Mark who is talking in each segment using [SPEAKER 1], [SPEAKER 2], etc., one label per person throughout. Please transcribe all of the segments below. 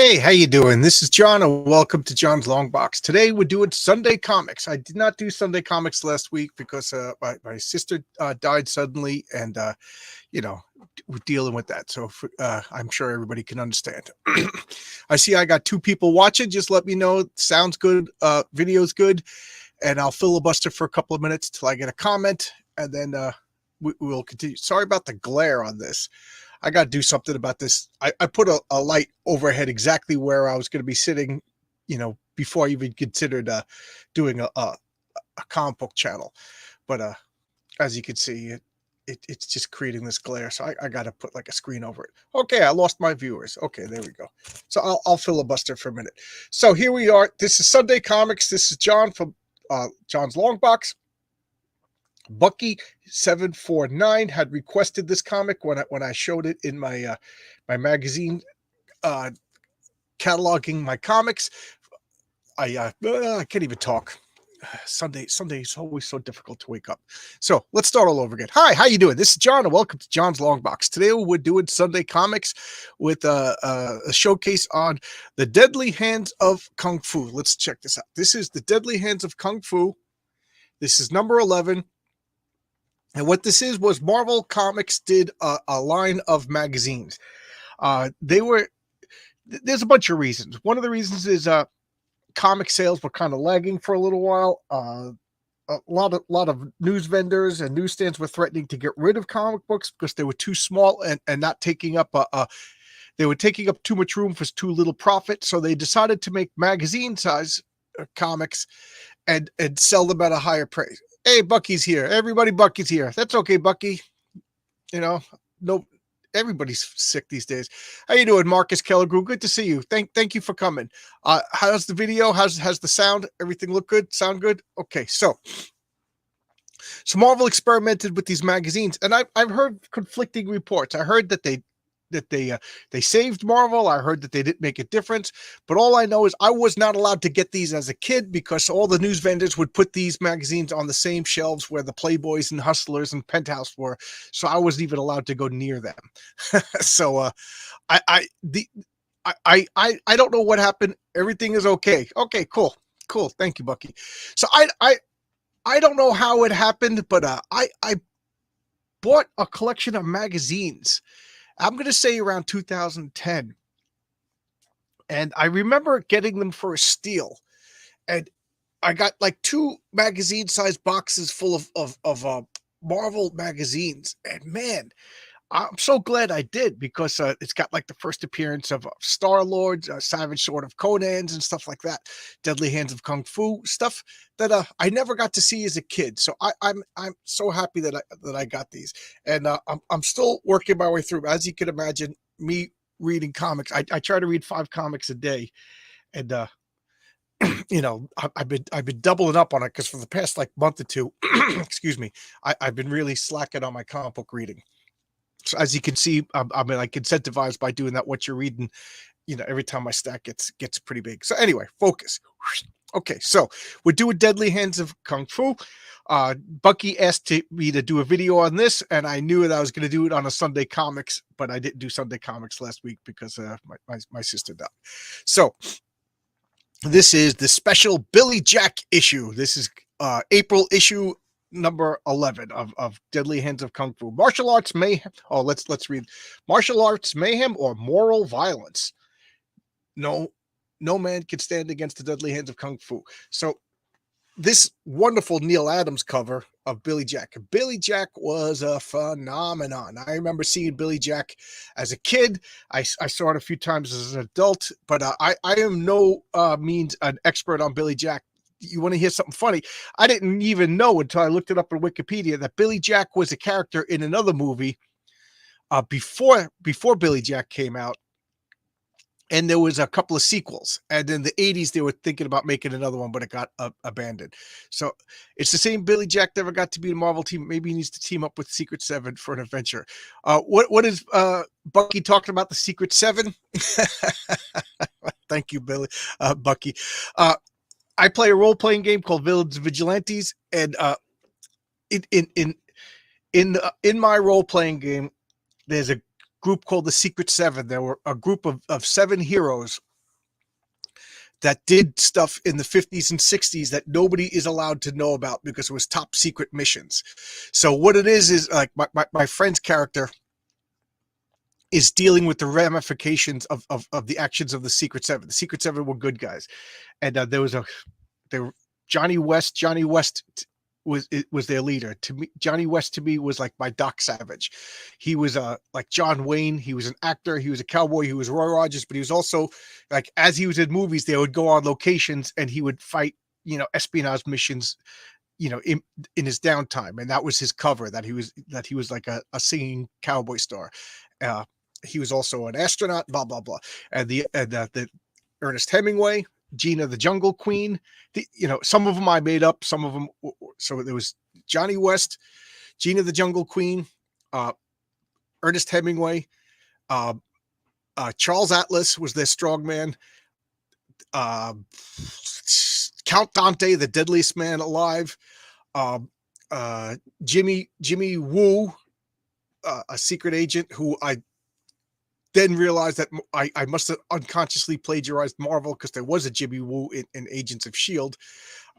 [SPEAKER 1] Hey, how you doing? This is John, and welcome to John's Long Box. Today we're doing Sunday comics. I did not do Sunday comics last week because my sister died suddenly, and you know we're dealing with that. So I'm sure everybody can understand. I see I got two people watching. Just let me know. Sounds good. Video's good, and I'll filibuster for a couple of minutes till I get a comment, and then we'll continue. Sorry about the glare on this. I got to do something about this. I put a light overhead exactly where I was going to be sitting, before I even considered doing a comic book channel. But as you can see, it's just creating this glare. So I got to put like a screen over it. Okay, I lost my viewers. Okay, there we go. So I'll filibuster for a minute. So here we are. This is Sunday Comics. This is John from John's Long Box. Bucky 749 had requested this comic when I showed it in my my magazine cataloging my comics. I can't even talk. Sunday is always so difficult to wake up. So let's start all over again. Hi, how you doing? This is John, and welcome to John's Long Box. Today we're doing Sunday comics with a showcase on the Deadly Hands of Kung Fu. Let's check this out. This is the Deadly Hands of Kung Fu. This is number 11. And what this was Marvel Comics did a line of magazines. There's a bunch of reasons. One of the reasons is comic sales were kind of lagging for a little while. A lot of news vendors and newsstands were threatening to get rid of comic books because they were too small and not taking up they were taking up too much room for too little profit. So they decided to make magazine size comics and sell them at a higher price. Hey, Bucky's here. Everybody, Bucky's here. That's okay, Bucky. No, everybody's sick these days. How you doing, Marcus Kellergrew? Good to see you. Thank you for coming. How's the video? How's the sound? Everything look good? Sound good? Okay, so Marvel experimented with these magazines, and I've heard conflicting reports. I heard that they saved Marvel. I heard that they didn't make a difference. But all I know is I was not allowed to get these as a kid because all the news vendors would put these magazines on the same shelves where the Playboys and Hustlers and Penthouse were. So I wasn't even allowed to go near them. So I don't know what happened. Everything is okay. Okay, cool. Thank you, Bucky. So I don't know how it happened, but I bought a collection of magazines. I'm going to say around 2010. And I remember getting them for a steal. And I got like 2 magazine-sized boxes full of Marvel magazines. And man, I'm so glad I did because it's got like the first appearance of Star-Lord, Savage Sword of Conan's and stuff like that. Deadly Hands of Kung Fu, stuff that I never got to see as a kid. So I'm so happy that I got these, and I'm still working my way through. As you can imagine, me reading comics, I try to read 5 comics a day, and I've been doubling up on it because for the past like month or two, excuse me, I've been really slacking on my comic book reading. So as you can see, I'm like incentivized by doing that. What you're reading, every time my stack gets pretty big. So anyway, focus. Okay, so we're doing Deadly Hands of Kung Fu. Bucky asked me to do a video on this, and I knew that I was going to do it on a Sunday Comics, but I didn't do Sunday Comics last week because my sister died. So this is the special Billy Jack issue. This is April issue number 11 of Deadly Hands of Kung Fu. Martial arts mayhem. Oh, let's read. Martial arts mayhem or moral violence. No man can stand against the Deadly Hands of Kung Fu. So this wonderful Neil Adams cover of Billy Jack. Billy Jack was a phenomenon. I remember seeing Billy Jack as a kid. I saw it a few times as an adult, but I am no means an expert on Billy Jack. You want to hear something funny? I didn't even know until I looked it up on Wikipedia that Billy Jack was a character in another movie before Billy Jack came out. And there was a couple of sequels. And in the 80s, they were thinking about making another one, but it got abandoned. So it's the same Billy Jack never got to be in the Marvel team. Maybe he needs to team up with Secret Seven for an adventure. What is Bucky talking about, the Secret Seven? Thank you, Bucky. I play a role-playing game called Villains and Vigilantes, and in my role-playing game, there's a group called the Secret Seven. There were a group of 7 heroes that did stuff in the 50s and 60s that nobody is allowed to know about because it was top secret missions. So what it is like my friend's character is dealing with the ramifications of the actions of the Secret Seven. The Secret Seven were good guys, and there were Johnny West. Johnny West was their leader. To me, Johnny West to me was like my Doc Savage. He was like John Wayne. He was an actor. He was a cowboy. He was Roy Rogers, but he was also like, as he was in movies, they would go on locations and he would fight, espionage missions, in his downtime, and that was his cover. That he was like a singing cowboy star. He was also an astronaut. Blah blah blah. And the Ernest Hemingway, Gina the Jungle Queen. Some of them I made up. Some of them. So there was Johnny West, Gina the Jungle Queen, Ernest Hemingway, Charles Atlas was their strongman. Count Dante, the deadliest man alive. Jimmy Woo, a secret agent who I then realized that I must have unconsciously plagiarized Marvel, because there was a Jimmy Woo in Agents of S.H.I.E.L.D.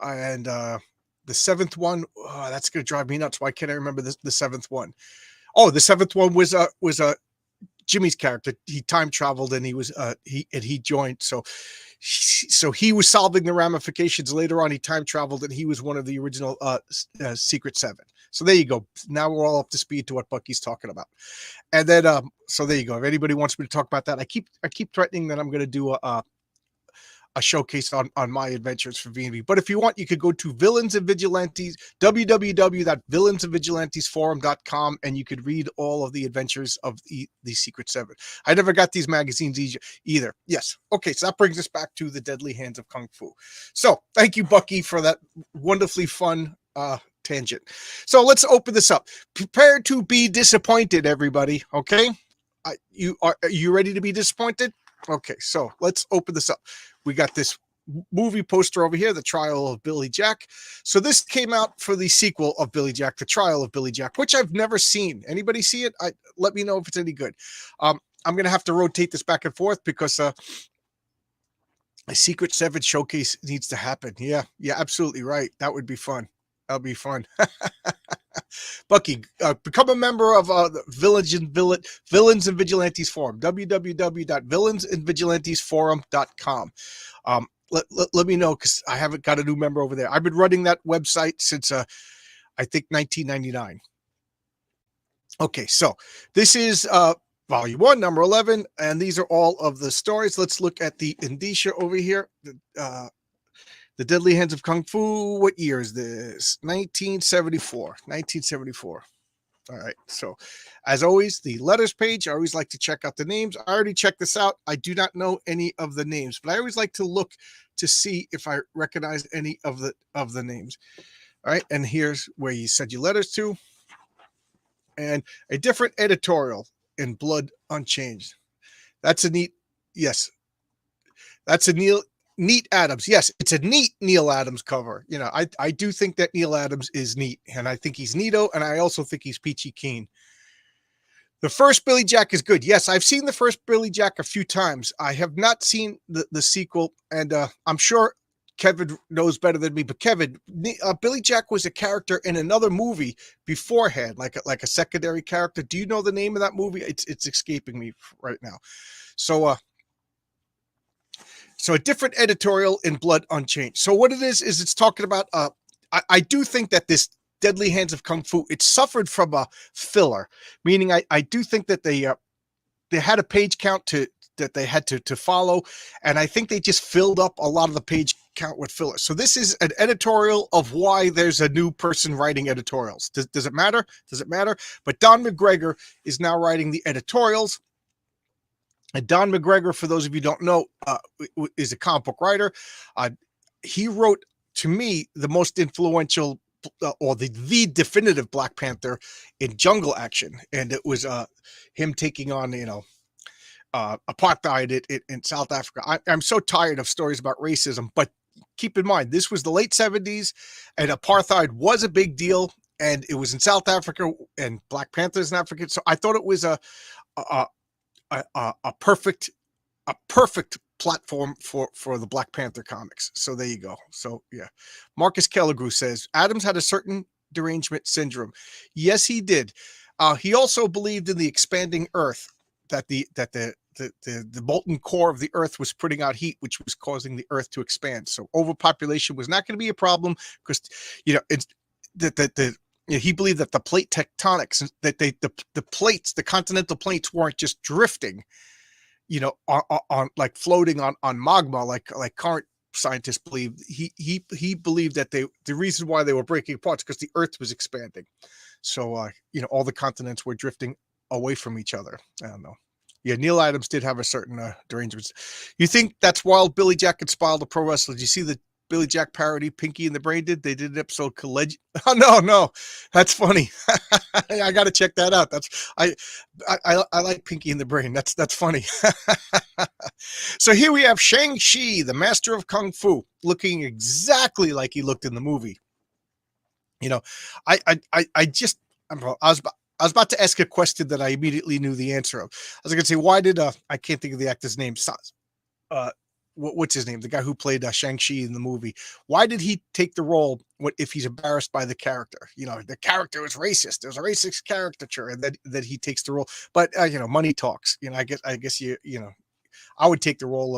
[SPEAKER 1] And the seventh one, that's going to drive me nuts. Why can't I remember the seventh one? Oh, the seventh one was Jimmy's character. He time traveled and he joined. So he was solving the ramifications. Later on, he time traveled and he was one of the original Secret Seven. So there you go. Now we're all up to speed to what Bucky's talking about. And then, so there you go. If anybody wants me to talk about that, I keep threatening that I'm going to do a showcase on my adventures for V&V. But if you want, you could go to Villains and Vigilantes, www.villainsandvigilantesforum.com, and you could read all of the adventures of the Secret Seven. I never got these magazines either. Yes. Okay, so that brings us back to the Deadly Hands of Kung Fu. So thank you, Bucky, for that wonderfully fun tangent. So let's open this up. Prepare to be disappointed, everybody. Okay? Are you ready to be disappointed? Okay, so let's open this up. We got this movie poster over here, The Trial of Billy Jack. So this came out for the sequel of Billy Jack, The Trial of Billy Jack, which I've never seen. Anybody see it? Let me know if it's any good. I'm going to have to rotate this back and forth because a Secret Seven showcase needs to happen. Yeah, absolutely right. That would be fun. That'll be fun. Bucky, become a member of the Villains and Vigilantes Forum, www.villainsandvigilantesforum.com. Let me know, because I haven't got a new member over there. I've been running that website since, I think, 1999. Okay, so this is Volume 1, number 11, and these are all of the stories. Let's look at the indicia over here. The Deadly Hands of Kung Fu. What year is this? 1974. 1974. All right. So, as always, the letters page. I always like to check out the names. I already checked this out. I do not know any of the names, but I always like to look to see if I recognize any of the names. All right. And here's where you send your letters to. And a different editorial in Blood Unchanged. That's a neat. Yes. That's a neat Adams. Yes, it's a neat Neil Adams cover. I do think that Neil Adams is neat, and I think he's neato, and I also think he's peachy keen. The first Billy Jack is good. Yes, I've seen the first Billy Jack a few times. I have not seen the sequel, and I'm sure Kevin knows better than me. But Kevin, Billy Jack was a character in another movie beforehand, like a secondary character. Do you know the name of that movie? It's escaping me right now. So a different editorial in Blood Unchanged. So what it is it's talking about, I do think that this Deadly Hands of Kung Fu, it suffered from a filler, meaning I do think that they had a page count that they had to follow, and I think they just filled up a lot of the page count with filler. So this is an editorial of why there's a new person writing editorials. Does it matter? Does it matter? But Don McGregor is now writing the editorials. And Don McGregor, for those of you who don't know, is a comic book writer. He wrote, to me, the most influential or the definitive Black Panther in Jungle Action. And it was him taking on, apartheid in South Africa. I'm so tired of stories about racism, but keep in mind, this was the late 70s, and apartheid was a big deal, and it was in South Africa, and Black Panthers in Africa. So I thought it was a perfect platform for the Black Panther comics. So there you go. So yeah, Marcus Kelligrew says Adams had a certain derangement syndrome. Yes, he did. He also believed in the expanding Earth, that the molten core of the Earth was putting out heat, which was causing the Earth to expand. So overpopulation was not going to be a problem because, it's the he believed that the plate tectonics, that the plates, the continental plates, weren't just drifting, on like floating on magma, like current scientists believe. He believed that the reason why they were breaking apart is because the Earth was expanding. So all the continents were drifting away from each other. I don't know. Yeah, Neil Adams did have a certain derangement. You think that's Wild Billy Jack inspired the pro wrestler? Did you see the Billy Jack parody Pinky and the Brain did? They did an episode called Oh no, that's funny. I got to check that out. I like Pinky and the Brain. That's funny. So here we have Shang-Chi, the master of kung fu, looking exactly like he looked in the movie. I was about to ask a question that I immediately knew the answer of. I was going to say, why did I can't think of the actor's name. What's his name? The guy who played Shang-Chi in the movie. Why did he take the role if he's embarrassed by the character? The character was racist. There's a racist caricature, and that he takes the role. But money talks. I guess I would take the role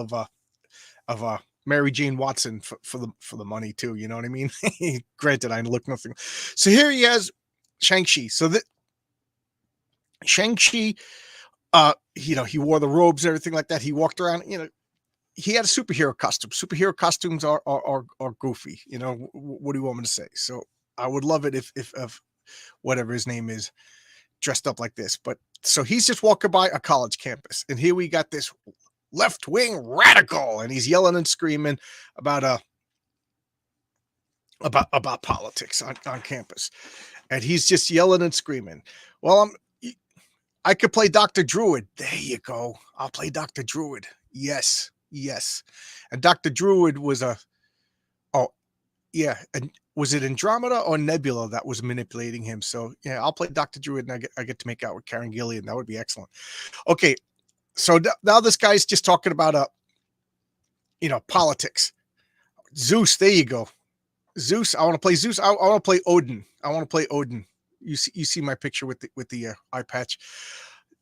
[SPEAKER 1] of Mary Jane Watson for the money too. You know what I mean? Granted, I look nothing. So here he has Shang-Chi. So that Shang-Chi, he wore the robes and everything like that. He walked around, he had a superhero costume. Superhero costumes are goofy. What do you want me to say? So I would love it if whatever his name is dressed up like this. But so he's just walking by a college campus, and here we got this left-wing radical, and he's yelling and screaming about politics on campus, and he's just yelling and screaming. Well, I could play Dr. Druid. There you go. I'll play Dr. Druid. Yes. And Dr. Druid was and was it Andromeda or Nebula that was manipulating him? So yeah, I'll play Dr. Druid, and I get to make out with Karen Gillian. That would be excellent. Okay. So now this guy's just talking about politics. Zeus, there you go. Zeus, I want to play Zeus. I want to play Odin. You see my picture with the eye patch.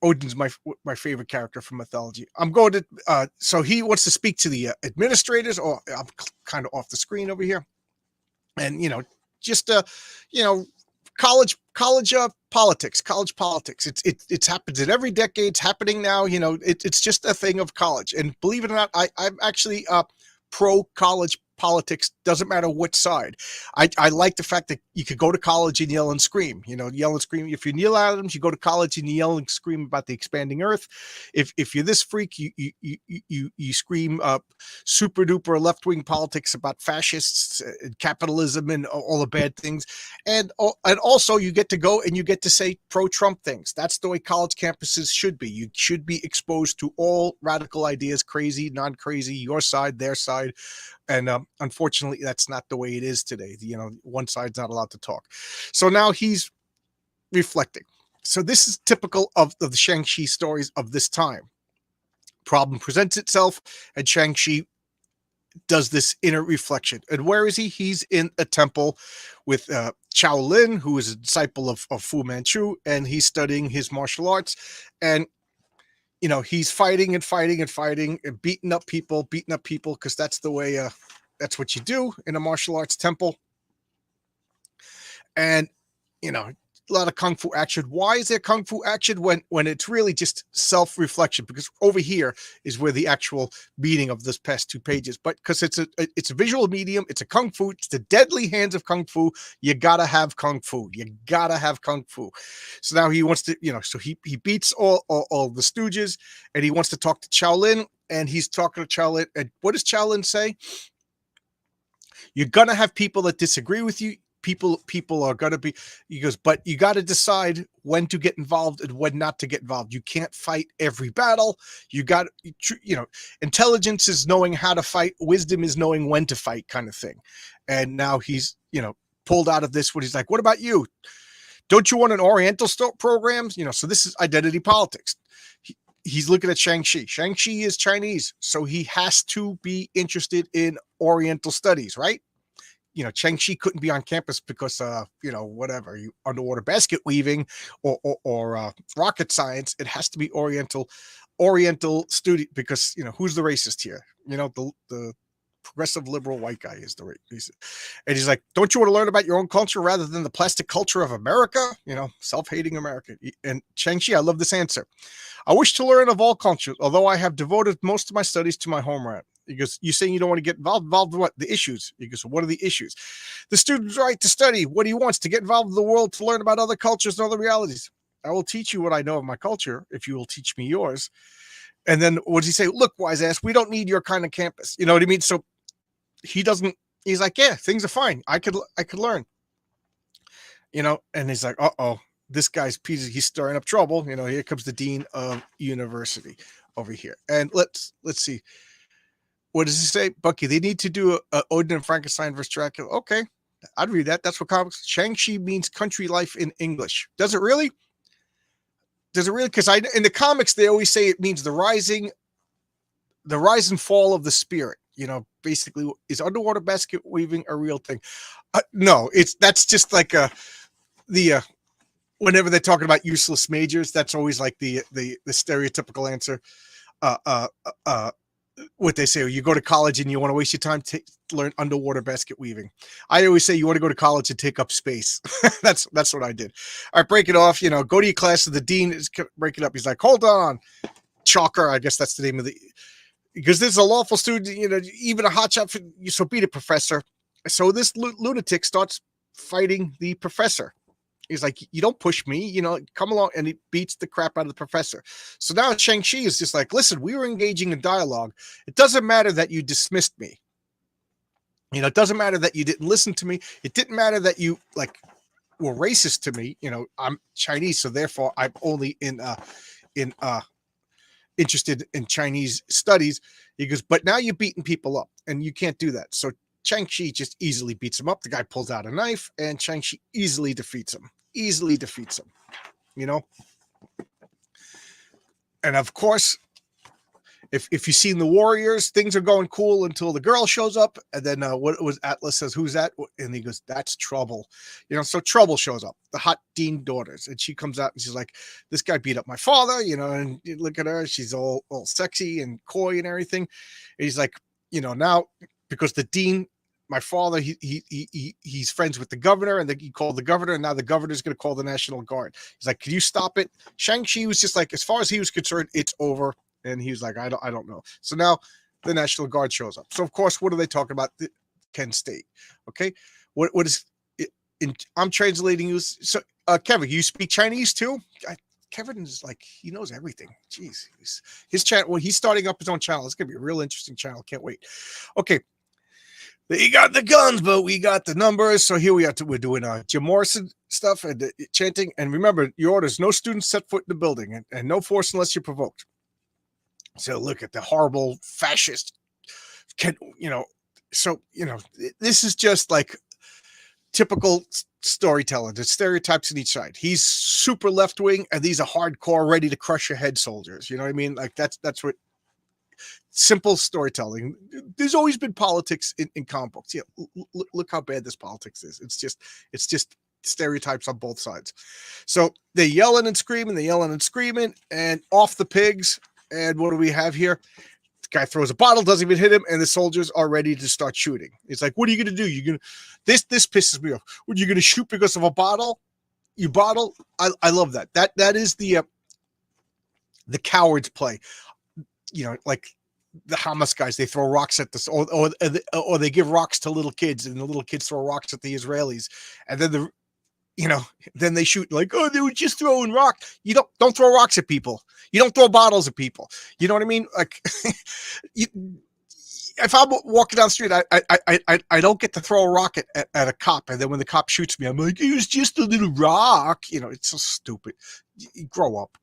[SPEAKER 1] Odin's my favorite character from mythology. I'm going to so he wants to speak to the administrators, or I'm kind of off the screen over here, and just college politics. It's happens in every decade. It's happening now. It's just a thing of college. And believe it or not, I'm actually pro college politics. Doesn't matter which side. I like the fact that you could go to college and yell and scream. Yell and scream. If you're Neil Adams, you go to college and you yell and scream about the expanding Earth. If you're this freak, you scream super duper left wing politics about fascists and capitalism and all the bad things. And also you get to go and you get to say pro Trump things. That's the way college campuses should be. You should be exposed to all radical ideas, crazy, non-crazy, your side, their side. And unfortunately, that's not the way it is today. One side's not allowed to talk. So now he's reflecting. So this is typical of the Shang-Chi stories of this time. Problem presents itself, and Shang-Chi does this inner reflection. And where is he? He's in a temple with Chow Lin, who is a disciple of Fu Manchu, and he's studying his martial arts. And he's fighting and beating up people because that's the way, that's what you do in a martial arts temple. And, a lot of kung fu action. Why is there kung fu action when it's really just self-reflection? Because over here is where the actual meaning of this past 2 pages, but because it's a visual medium, it's a kung fu, it's the deadly hands of kung fu. You gotta have kung fu. So now he wants to, so he beats all the stooges, and he wants to talk to Chow Lin, and he's talking to Chow Lin. And what does Chow Lin say? You're gonna have people that disagree with you. People are going to be, he goes, but you got to decide when to get involved and when not to get involved. You can't fight every battle. You got, intelligence is knowing how to fight. Wisdom is knowing when to fight, kind of thing. And now he's, pulled out of this when he's like, what about you? Don't you want an Oriental program? So this is identity politics. he's looking at Shang-Chi. Shang-Chi is Chinese, so he has to be interested in Oriental studies, right? Shang-Chi couldn't be on campus because, whatever, underwater basket weaving or rocket science. It has to be Oriental student because, who's the racist here? The progressive liberal white guy is the racist. And he's like, don't you want to learn about your own culture rather than the plastic culture of America? Self-hating America. And Shang-Chi, I love this answer. I wish to learn of all cultures, although I have devoted most of my studies to my homeland. He goes, you saying you don't want to get involved in what? The issues. He goes, what are the issues? The student's right to study what he wants, to get involved in the world, to learn about other cultures and other realities. I will teach you what I know of my culture if you will teach me yours. And then what does he say? Look, wise ass, we don't need your kind of campus. You know what I mean? So he's like, yeah, things are fine. I could learn. And he's like, uh-oh. This guy's he's stirring up trouble. Here comes the dean of university over here. And let's see. What does he say? Bucky, they need to do a Odin and Frankenstein versus Dracula. Okay, I'd read that. That's what comics. Shang-Chi means country life in English. Does it really? Because in the comics they always say it means the rise and fall of the spirit. Basically, is underwater basket weaving a real thing? No, that's just like the whenever they're talking about useless majors, that's always like the stereotypical answer. What they say, you go to college and you want to waste your time to learn underwater basket weaving. I always say you want to go to college and take up space. That's what I did. All right, break it off. Go to your class. The dean is break it up. He's like, hold on, Chalker. I guess that's the name of because this is a lawful student. Even a hotshot. So beat it, professor. So this lunatic starts fighting the professor. He's like, you don't push me, come along. And he beats the crap out of the professor. So now Shang-Chi is just like, listen, we were engaging in dialogue. It doesn't matter that you dismissed me. It doesn't matter that you didn't listen to me. It didn't matter that you were racist to me. I'm Chinese, so therefore I'm only interested in Chinese studies. He goes, but now you're beating people up and you can't do that. So Shang-Chi just easily beats him up. The guy pulls out a knife and Shang-Chi easily defeats him. And of course, if you've seen the Warriors, things are going cool until the girl shows up. And then what was Atlas says, who's that? And he goes, that's Trouble. So Trouble shows up, the hot dean daughters. And she comes out and she's like, this guy beat up my father, and you look at her, she's all sexy and coy and everything. And he's like, now because the dean, my father, he's friends with the governor, and he called the governor, and now the governor's going to call the National Guard. He's like, can you stop it? Shang-Chi was just like, as far as he was concerned, it's over. And he was like, I don't know. So now the National Guard shows up. So of course, what are they talking about? Kent State. Okay. What is it? I'm translating you. So Kevin, you speak Chinese too? Kevin is like, he knows everything. Jeez. His channel, he's starting up his own channel. It's going to be a real interesting channel. Can't wait. Okay. They got the guns, but we got the numbers. So here we're doing Jim Morrison stuff and chanting. And remember, your orders: no students set foot in the building, and no force unless you're provoked. So look at the horrible fascist. This is just like typical storytelling. There's stereotypes on each side. He's super left wing, and these are hardcore, ready to crush your head soldiers. You know what I mean? Like that's what. Simple storytelling. There's always been politics in comic books. Yeah, look how bad this politics is. It's just stereotypes on both sides. So they're yelling and screaming, and off the pigs. And what do we have here? The guy throws a bottle, doesn't even hit him, and the soldiers are ready to start shooting. It's like, what are you going to do? You're going to this pisses me off. What, are you going to shoot because of a bottle? You bottle? I love that. That is the coward's play. Like the Hamas guys, they throw rocks at this, or they give rocks to little kids, and the little kids throw rocks at the Israelis, and then then they shoot like, oh, they were just throwing rocks. You don't throw rocks at people. You don't throw bottles at people. You know what I mean? Like, if I'm walking down the street, I don't get to throw a rock at a cop, and then when the cop shoots me, I'm like, it was just a little rock. It's so stupid. Grow up.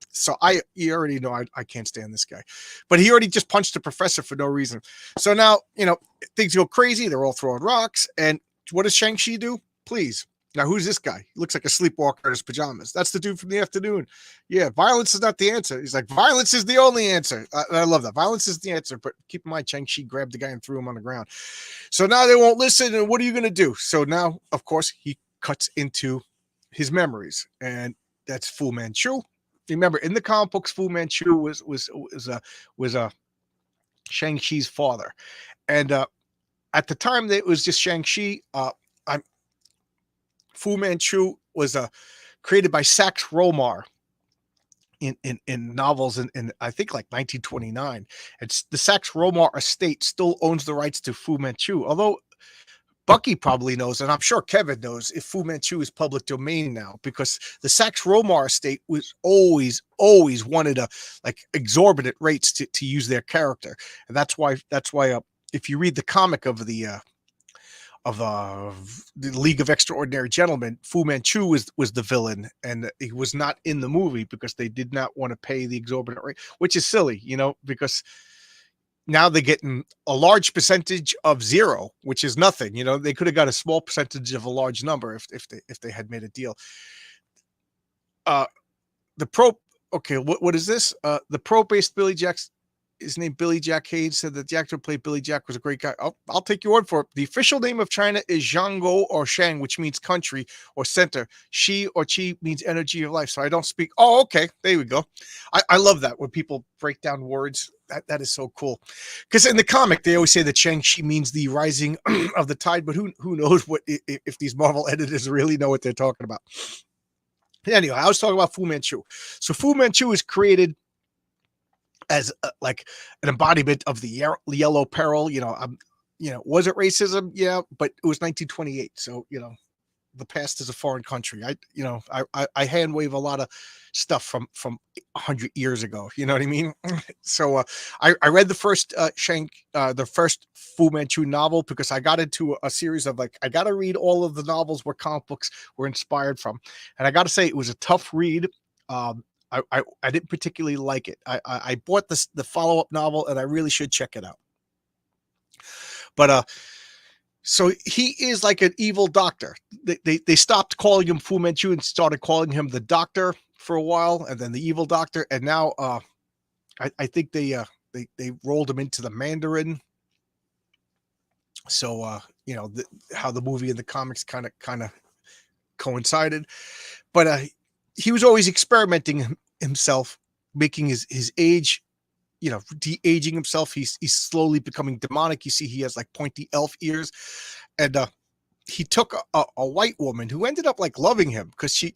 [SPEAKER 1] So you already know I can't stand this guy, but he already just punched the professor for no reason. So now things go crazy. They're all throwing rocks, and what does Shang-Chi do? Please, Now, who's this guy? He looks like a sleepwalker in his pajamas. That's the dude from the afternoon. Yeah, violence is not the answer. He's like, violence is the only answer. I love that. Violence is the answer. But keep in mind, Shang-Chi grabbed the guy and threw him on the ground. So now they won't listen. And what are you going to do? So now, of course, he cuts into his memories. And that's Fu Manchu. Remember, in the comic books, Fu Manchu was Shang-Chi's father. And at the time that it was just Shang-Chi, Fu Manchu was created by Sax Romar in novels in I think like 1929. It's the Sax Romar estate still owns the rights to Fu Manchu, although Bucky probably knows, and I'm sure Kevin knows, if Fu Manchu is public domain now, because the Sax Romar estate was always wanted a like exorbitant rates to use their character, and that's why if you read the comic of the League of Extraordinary Gentlemen, Fu Manchu was the villain, and he was not in the movie because they did not want to pay the exorbitant rate, which is silly, because now they're getting a large percentage of zero, which is nothing. They could have got a small percentage of a large number if they had made a deal. The pro, okay, what is this? The pro-based Billy Jack's, his name Billy Jack Hayes, said that the actor who played Billy Jack was a great guy. I'll take your word for it. The official name of China is Zhangguo or Shang, which means country or center. Shi or Qi means energy of life. So I don't speak. Oh, okay. There we go. I love that when people break down words. That is so cool. Because in the comic, they always say that Shang-Chi means the rising of the tide, but who knows what if these Marvel editors really know what they're talking about. Anyway, I was talking about Fu Manchu. So Fu Manchu is created as like an embodiment of the yellow peril. Was it racism? Yeah, but it was 1928. So, the past is a foreign country. I hand wave a lot of stuff from 100 years ago. You know what I mean? So I read the first the first Fu Manchu novel because I got into a series of I got to read all of the novels where comic books were inspired from, and I got to say it was a tough read. I didn't particularly like it. I bought the follow-up novel, and I really should check it out. But so he is like an evil doctor. They stopped calling him Fu Manchu and started calling him the Doctor for a while, and then the evil doctor, and now I think they rolled him into the Mandarin. So how the movie and the comics kind of coincided, but he was always experimenting himself, making his age, de-aging himself. He's slowly becoming demonic. You see, he has like pointy elf ears, and he took a white woman who ended up like loving him because she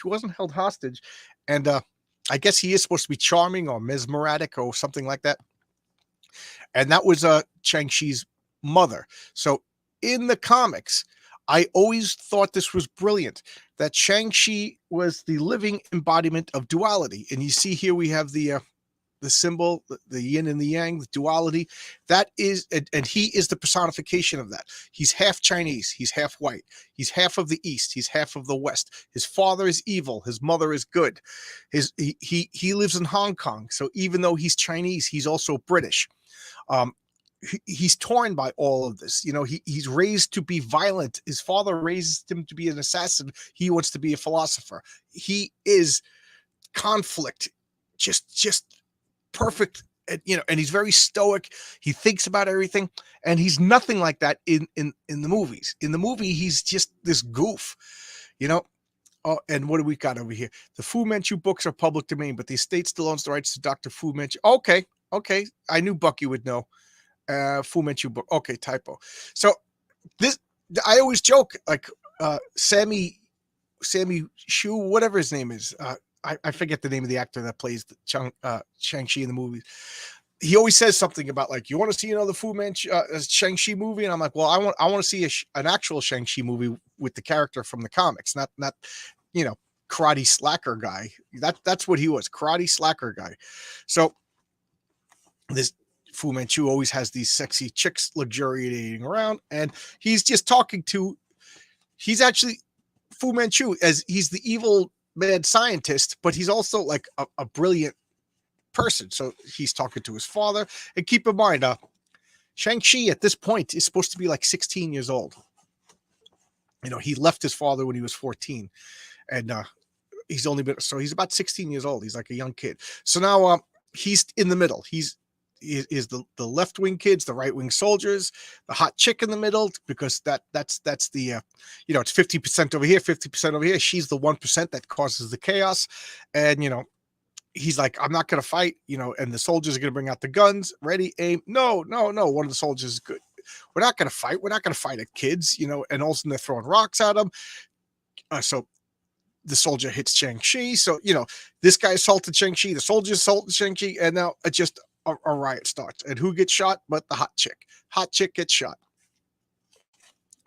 [SPEAKER 1] wasn't held hostage, and I guess he is supposed to be charming or mesmeric or something like that, and that was Shang-Chi's mother. So in the comics, I always thought this was brilliant, that Shang-Chi was the living embodiment of duality. And you see here we have the symbol, the yin and the yang, the duality. That is, and he is the personification of that. He's half Chinese, he's half white, he's half of the East, he's half of the West. His father is evil, his mother is good. He lives in Hong Kong, so even though he's Chinese, he's also British. He's torn by all of this. He's raised to be violent. His father raised him to be an assassin. He wants to be a philosopher. He is conflict, just perfect. And he's very stoic. He thinks about everything, and he's nothing like that in the movies. In the movie, he's just this goof. Oh, and what do we got over here? The Fu Manchu books are public domain, but the estate still owns the rights to Dr. Fu Manchu. Okay. I knew Bucky would know. Fu Manchu book. Okay, typo. So this, I always joke like Sammy Shu, whatever his name is. I forget the name of the actor that plays Shang-Chi in the movies. He always says something about like, you want to see another Fu Manchu Shang-Chi movie, and I'm like, well, I want to see an actual Shang-Chi movie with the character from the comics, not karate slacker guy. That's what he was, karate slacker guy. So this Fu Manchu always has these sexy chicks luxuriating around, and he's just he's actually Fu Manchu, as he's the evil mad scientist, but he's also like a brilliant person. So he's talking to his father, and keep in mind, Shang-Chi at this point is supposed to be like 16 years old. He left his father when he was 14, and he's about 16 years old. He's like a young kid. So now he's in the middle. Is the left wing kids, the right wing soldiers, the hot chick in the middle, because that's the it's 50% over here, 50% over here. She's the 1% that causes the chaos, and he's like, I'm not gonna fight, and the soldiers are gonna bring out the guns, ready, aim. No, no, no. One of the soldiers is good. We're not gonna fight. We're not gonna fight at kids, and also they're throwing rocks at them. So the soldier hits Shang-Chi. So, this guy assaulted Shang-Chi, the soldier assaulted Shang-Chi, and now it just a riot starts. And who gets shot but the hot chick? Hot chick gets shot.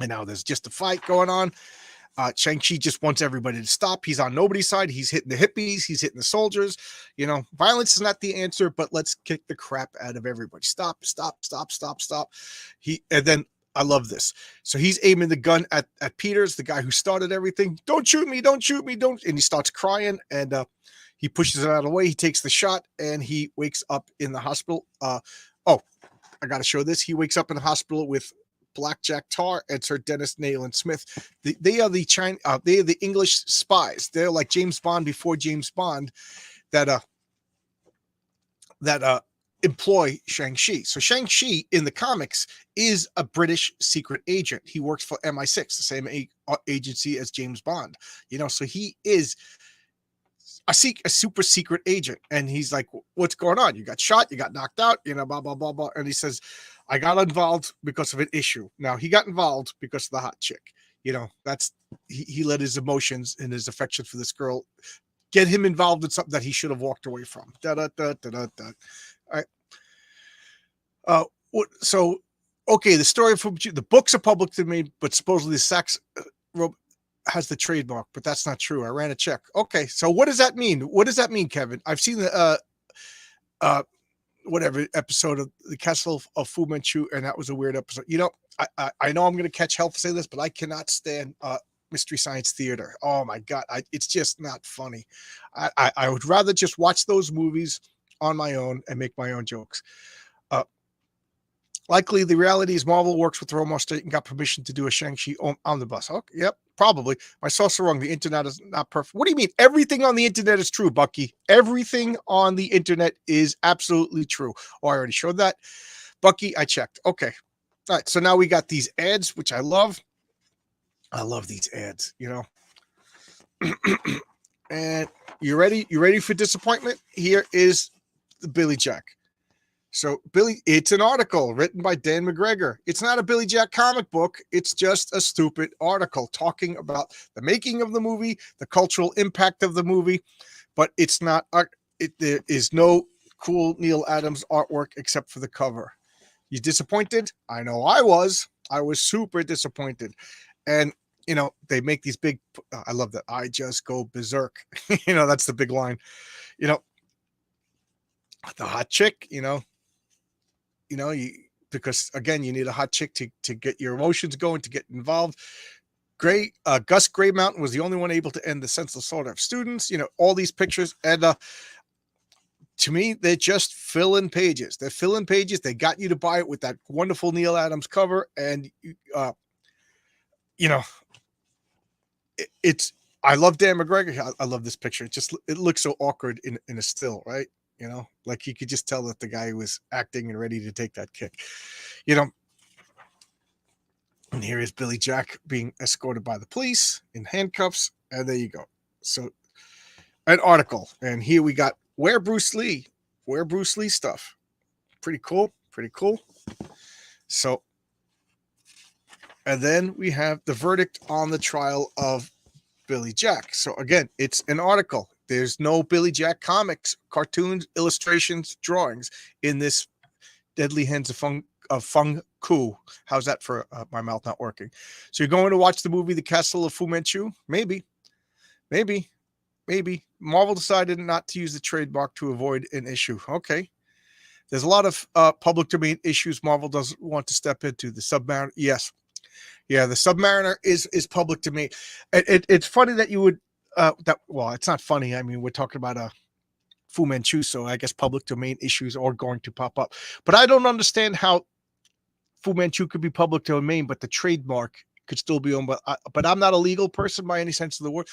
[SPEAKER 1] And now there's just a fight going on. Shang-Chi just wants everybody to stop. He's on nobody's side. He's hitting the hippies. He's hitting the soldiers. Violence is not the answer, but let's kick the crap out of everybody. Stop, stop, stop, stop, stop. And then I love this. So he's aiming the gun at Peters, the guy who started everything. Don't shoot me, don't shoot me, don't. And he starts crying, and he pushes it out of the way. He takes the shot, and he wakes up in the hospital. I got to show this. He wakes up in the hospital with Blackjack Tar and Sir Dennis Nayland Smith. They are the English spies. They're like James Bond before James Bond that employ Shang-Chi. So Shang-Chi in the comics is a British secret agent. He works for MI6, the same agency as James Bond. So he is a super secret agent. And he's like, what's going on? You got shot, you got knocked out, blah, blah, blah, blah. And he says, I got involved because of an issue. Now, he got involved because of the hot chick. He let his emotions and his affection for this girl get him involved in something that he should have walked away from. Da, da, da, da, da, da. All right. So, okay, the story from the books are public to me, but supposedly Sachs has the trademark, but that's not true. I ran a check. Okay, so what does that mean? What does that mean, Kevin? I've seen the whatever episode of the Castle of Fu Manchu, and that was a weird episode. I know I'm going to catch hell for saying this, but I cannot stand Mystery Science Theater. Oh my God, it's just not funny. I would rather just watch those movies on my own and make my own jokes. Likely the reality is Marvel works with Roma State and got permission to do a Shang-Chi omnibus. Okay, yep, probably. My source are wrong. The internet is not perfect. What do you mean? Everything on the internet is true, Bucky. Everything on the internet is absolutely true. Oh, I already showed that. Bucky, I checked. Okay. All right, so now we got these ads, which I love. I love these ads, And you ready? You ready for disappointment? Here is the Billy Jack. So it's an article written by Dan McGregor. It's not a Billy Jack comic book. It's just a stupid article talking about the making of the movie, the cultural impact of the movie, but it's not. There is no cool Neil Adams artwork except for the cover. You disappointed? I know I was. I was super disappointed, and they make these big. I love that. I just go berserk. That's the big line. The hot chick. Because again, you need a hot chick to get your emotions going, to get involved. Gus Gray Mountain was the only one able to end the senseless slaughter of students. All these pictures, and to me, they're just filling pages. They're filling pages. They got you to buy it with that wonderful Neil Adams cover, and it's. I love Dan McGregor. I love this picture. It looks so awkward in a still, right? Like you could just tell that the guy was acting and ready to take that kick, and here is Billy Jack being escorted by the police in handcuffs. And there you go. So an article. And here we got Where Bruce Lee stuff. Pretty cool. So, and then we have the verdict on the trial of Billy Jack. So again, it's an article. There's no Billy Jack comics, cartoons, illustrations, drawings in this Deadly Hands of Feng Ku. How's that for my mouth not working? So you're going to watch the movie The Castle of Fu Manchu? Maybe. Marvel decided not to use the trademark to avoid an issue. Okay. There's a lot of public domain issues Marvel doesn't want to step into. The Submariner, yes. Yeah, the Submariner is public domain. It's funny that you would it's not funny. I mean, we're talking about a Fu Manchu, so I guess public domain issues are going to pop up. But I don't understand how Fu Manchu could be public domain, but the trademark could still be owned, but I'm not a legal person by any sense of the word.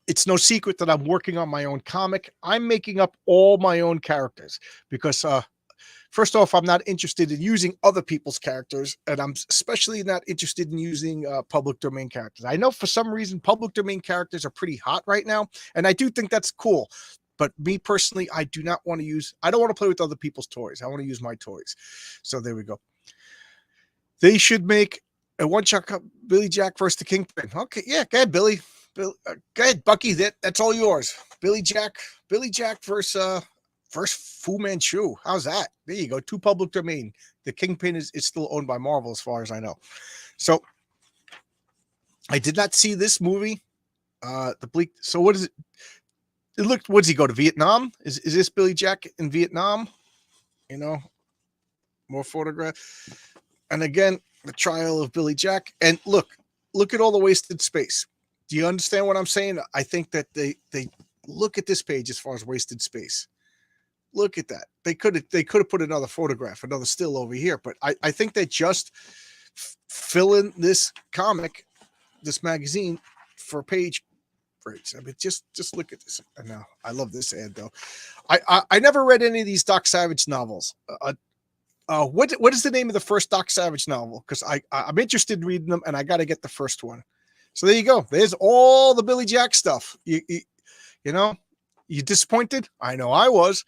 [SPEAKER 1] It's no secret that I'm working on my own comic. I'm making up all my own characters because first off, I'm not interested in using other people's characters, and I'm especially not interested in using public domain characters. I know for some reason public domain characters are pretty hot right now, and I do think that's cool. But me personally, I do not want to I don't want to play with other people's toys. I want to use my toys. So there we go. They should make a one-shot Billy Jack versus the Kingpin. Okay, yeah, go ahead, Billy. Go ahead, Bucky. That's all yours. Billy Jack versus Fu Manchu. How's that? There you go. 2 public domain. The Kingpin is still owned by Marvel, as far as I know. So I did not see this movie. The Bleak. So what is it? It looked. What does he go to Vietnam? Is this Billy Jack in Vietnam? You know, more photograph. And again, the trial of Billy Jack. And look at all the wasted space. Do you understand what I'm saying? I think that they look at this page as far as wasted space. Look at that. They could have put another photograph, another still over here, but I think they just fill in this comic, this magazine for page breaks. I mean, just look at this. I know. I love this ad though. I never read any of these Doc Savage novels. What is the name of the first Doc Savage novel? Because I'm interested in reading them, and I got to get the first one. So there you go. There's all the Billy Jack stuff. You know, you disappointed? I know I was.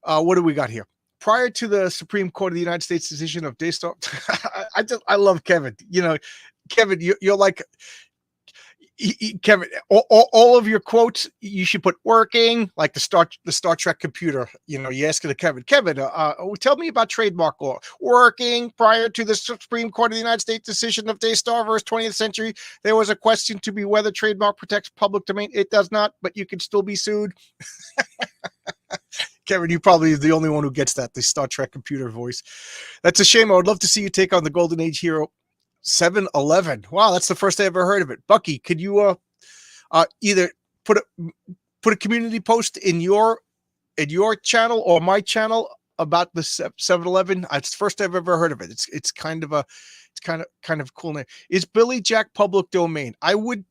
[SPEAKER 1] What do we got here? Prior to the Supreme Court of the United States decision of Daystar, I love Kevin. You know, Kevin, you're like Kevin. All of your quotes, you should put working like the Star Trek computer. You know, you ask it to Kevin. Kevin, tell me about trademark law. Working prior to the Supreme Court of the United States decision of Daystar versus 20th Century, there was a question to be whether trademark protects public domain. It does not, but you can still be sued. Kevin, you probably are the only one who gets that, the Star Trek computer voice. That's a shame. I would love to see you take on the Golden Age hero 7-Eleven. Wow, that's the first I ever heard of it. Bucky, could you either put a community post in your channel or my channel about the 7-Eleven? It's the first I've ever heard of it. It's kind of a cool name. Is Billy Jack public domain? I would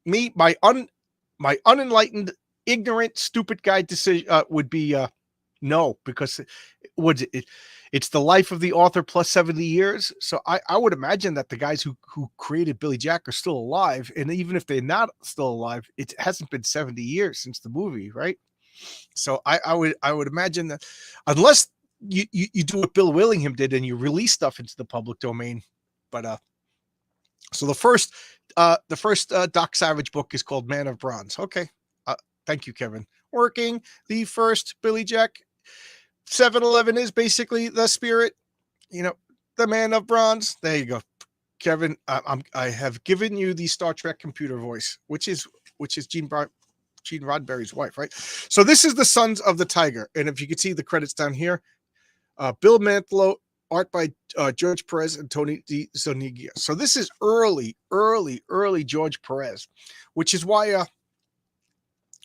[SPEAKER 1] my unenlightened, ignorant, stupid guy decision would be no, because it's the life of the author plus 70 years. So I would imagine that the guys who created Billy Jack are still alive. And even if they're not still alive, it hasn't been 70 years since the movie, right? So I would imagine that unless you do what Bill Willingham did and you release stuff into the public domain. But so the first Doc Savage book is called Man of Bronze. Okay. Thank you, Kevin. Working the first Billy Jack. 7-Eleven is basically the spirit, you know, the Man of Bronze. There you go, Kevin. I have given you the Star Trek computer voice, which is Gene Roddenberry's wife, right? So this is the Sons of the Tiger, and if you can see the credits down here, Bill Mantlo, art by George Perez and Tony Zuniga. So this is early George Perez, which is why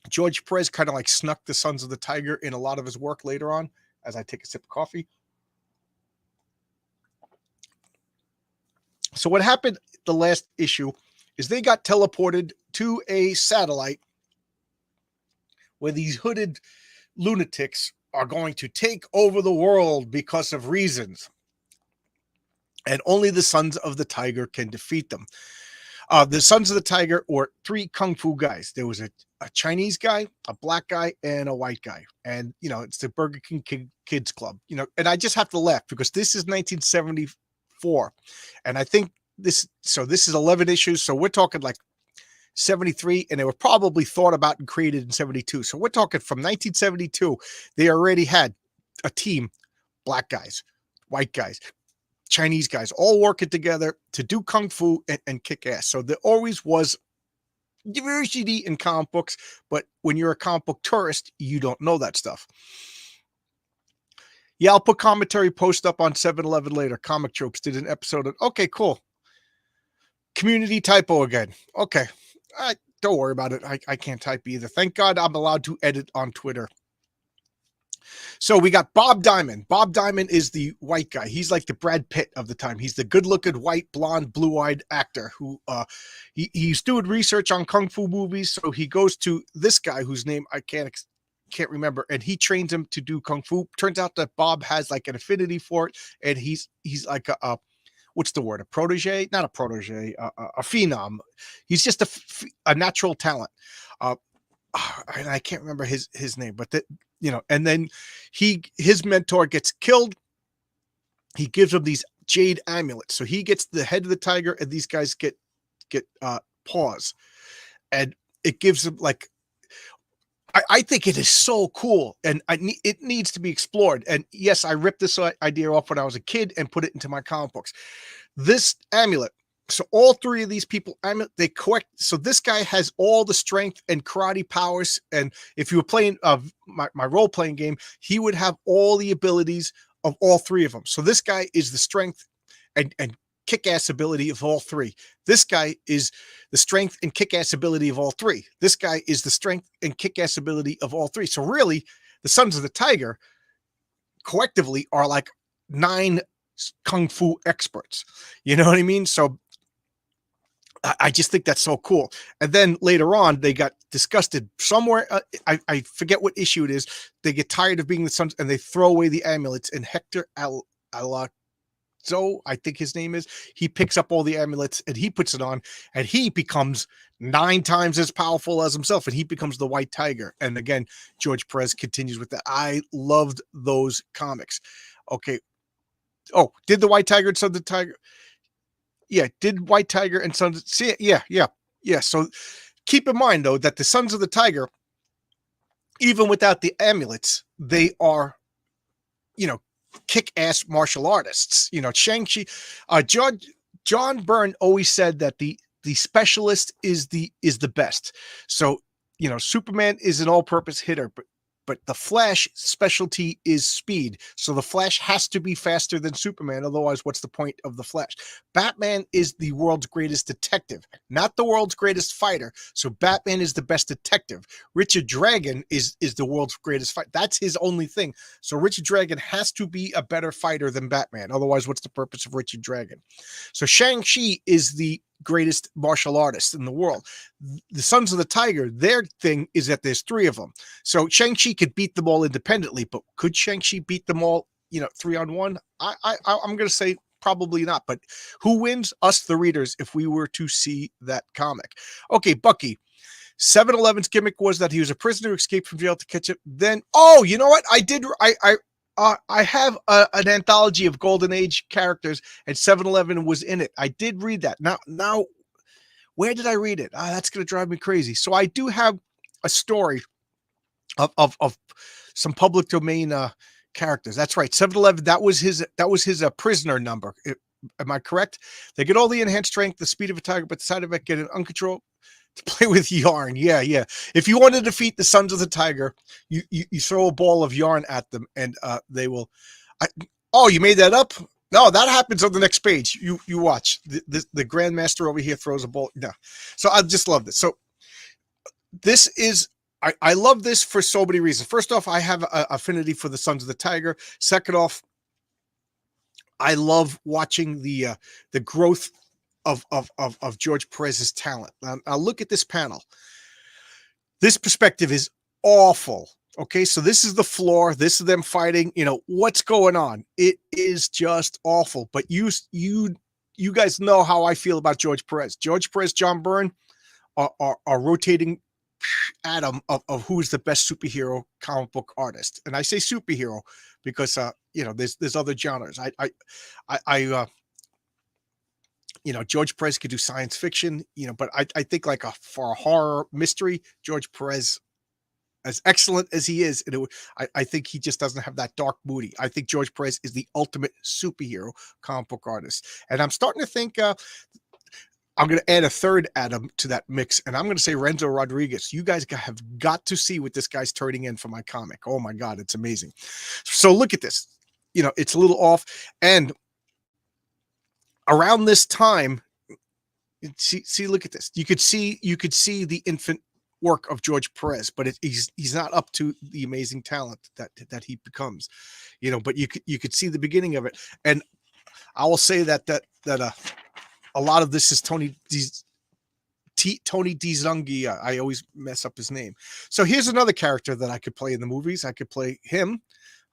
[SPEAKER 1] George Perez kind of like snuck the Sons of the Tiger in a lot of his work later on. As I take a sip of coffee. So what happened the last issue is they got teleported to a satellite where these hooded lunatics are going to take over the world because of reasons. And only the Sons of the Tiger can defeat them. The Sons of the Tiger were 3 kung fu guys. There was a Chinese guy, a black guy, and a white guy. And, you know, it's the Burger King Kids Club, you know, and I just have to laugh because this is 1974. And I think this is 11 issues. So we're talking like 73, and they were probably thought about and created in 72. So we're talking from 1972, they already had a team, black guys, white guys, Chinese guys, all working together to do kung fu and kick ass. So there always was diversity in comic books, but when you're a comic book tourist, you don't know that stuff. Yeah, I'll put commentary post up on 7-Eleven later. Comic Tropes did an episode of, okay, cool. Community typo again. Okay. Don't worry about it. I can't type either. Thank God I'm allowed to edit on Twitter. So we got Bob Diamond. Bob Diamond is the white guy. He's like the Brad Pitt of the time. He's the good-looking, white, blonde, blue-eyed actor who he's doing research on kung fu movies. So he goes to this guy whose name I can't remember, and he trains him to do kung fu. Turns out that Bob has like an affinity for it, and he's like a what's the word? A protege? Not a protege, a phenom. He's just a natural talent. Uh, I can't remember his name, but that, you know, and then his mentor gets killed. He gives him these jade amulets, so he gets the head of the tiger, and these guys get paws, and it gives them like. I think it is so cool, and it needs to be explored. And yes, I ripped this idea off when I was a kid and put it into my comic books. This amulet. So all three of these people, they correct. So this guy has all the strength and karate powers. And if you were playing my role-playing game, he would have all the abilities of all three of them. So this guy is the strength and kick-ass ability of all three. This guy is the strength and kick-ass ability of all three. This guy is the strength and kick-ass ability of all three. So really, the Sons of the Tiger collectively are like 9 kung fu experts. You know what I mean? So I just think that's so cool. And then later on, they got disgusted somewhere. I forget what issue it is. They get tired of being the sons and they throw away the amulets. And Hector So I think his name is, he picks up all the amulets and he puts it on, and he becomes 9 times as powerful as himself, and he becomes the White Tiger. And again, George Perez continues with that. I loved those comics. Okay. Oh, did the White Tiger and Son of the Tiger? Yeah, did White Tiger and Sons? See, yeah. So keep in mind though that the Sons of the Tiger, even without the amulets, they are, you know, kick-ass martial artists. You know, Shang-Chi, John Byrne always said that the specialist is the best. So, you know, Superman is an all-purpose hitter, but the Flash specialty is speed. So the Flash has to be faster than Superman. Otherwise, what's the point of the Flash? Batman is the world's greatest detective, not the world's greatest fighter. So Batman is the best detective. Richard Dragon is the world's greatest fighter. That's his only thing. So Richard Dragon has to be a better fighter than Batman. Otherwise, what's the purpose of Richard Dragon? So Shang-Chi is the greatest martial artist in the world. The Sons of the Tiger, their thing is that there's 3 of them. So Shang-Chi could beat them all independently, but could Shang-Chi beat them all, you know, 3-on-1? I'm going to say probably not, but who wins? Us, the readers, if we were to see that comic. Okay, Bucky. 7-Eleven's gimmick was that he was a prisoner who escaped from jail to catch it. Then, oh, you know what? I have an anthology of Golden Age characters, and 7-Eleven was in it. I did read that. Now, where did I read it? That's going to drive me crazy. So I do have a story of some public domain characters. That's right. 7-Eleven, that was his prisoner number. Am I correct? They get all the enhanced strength, the speed of a tiger, but the side effect get an uncontrolled to play with yarn. Yeah. If you want to defeat the Sons of the Tiger, you throw a ball of yarn at them, and they will. Oh, you made that up? No, that happens on the next page. You watch. The Grandmaster over here throws a ball. No. So I just love this. So this is, I love this for so many reasons. First off, I have an affinity for the Sons of the Tiger. Second off, I love watching the growth of George Perez's talent. Now look at this panel. This perspective is awful. Okay, so this is the floor. This is them fighting. You know what's going on. It is just awful. But you guys know how I feel about George Perez. George Perez, John Byrne are rotating atom of who's the best superhero comic book artist. And I say superhero because you know there's other genres. You know, George Perez could do science fiction, you know, but I think like for a horror mystery, George Perez, as excellent as he is, I think he just doesn't have that dark moody. I think George Perez is the ultimate superhero comic book artist. And I'm starting to think I'm going to add a third Adam to that mix, and I'm going to say Renzo Rodriguez. You guys have got to see what this guy's turning in for my comic. Oh my God, it's amazing. So look at this. You know, it's a little off. And around this time, see, look at this. You could see the infant work of George Perez, but he's not up to the amazing talent that he becomes, but you could see the beginning of it. And I will say that a lot of this is Tony DeZungi. I always mess up his name. So here's another character that I could play in the movies. I could play him.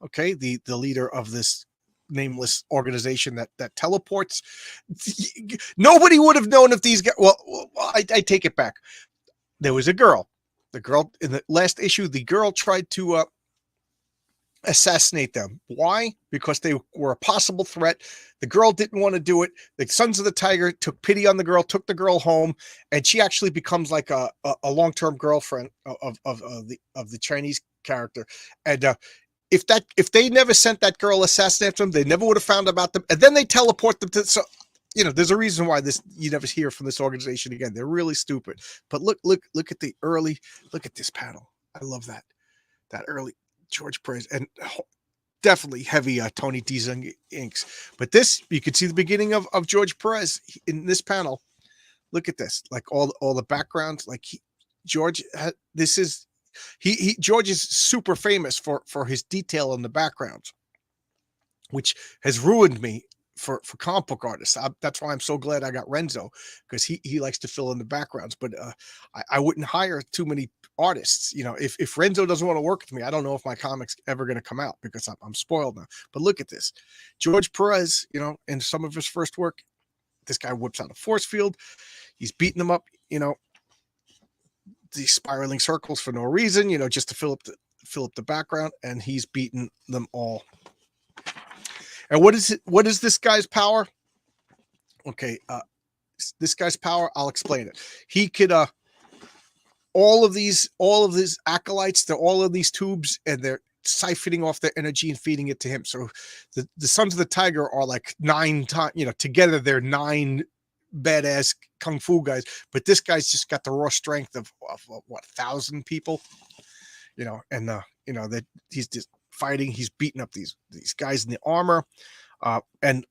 [SPEAKER 1] Okay. The leader of this nameless organization that teleports. Nobody would have known if these guys, well, I take it back. There was a girl. The girl in the last issue, the girl tried to assassinate them. Why? Because they were a possible threat. The girl didn't want to do it. The Sons of the Tiger took pity on the girl, took the girl home, and she actually becomes like a long-term girlfriend of the Chinese character. And if they never sent that girl assassinate them, they never would have found about them. And then they teleport them to. So there's a reason why you never hear from this organization again. They're really stupid. But look at the early. Look at this panel. I love that early George Perez, and definitely heavy Tony DeZungi inks. But this, you can see the beginning of George Perez in this panel. Look at this, like all the backgrounds. Like George is super famous for his detail in the backgrounds, which has ruined me for comic book artists. That's why I'm so glad I got Renzo, because he likes to fill in the backgrounds. But I wouldn't hire too many artists. If Renzo doesn't want to work with me, I don't know if my comic's ever going to come out, because I'm spoiled now. But look at this, George Perez. In some of his first work, this guy whips out a force field. He's beating them up. These spiraling circles for no reason. Just to fill up the background, and he's beating them all. And what is this guy's power? Okay, this guy's power, I'll explain it. He could all of these acolytes, they're all of these tubes, and they're siphoning off their energy and feeding it to him. So the Sons of the Tiger are like 9 times, together they're 9 badass kung fu guys, but this guy's just got the raw strength of what, 1,000 people, and that he's just fighting. He's beating up these guys in the armor, and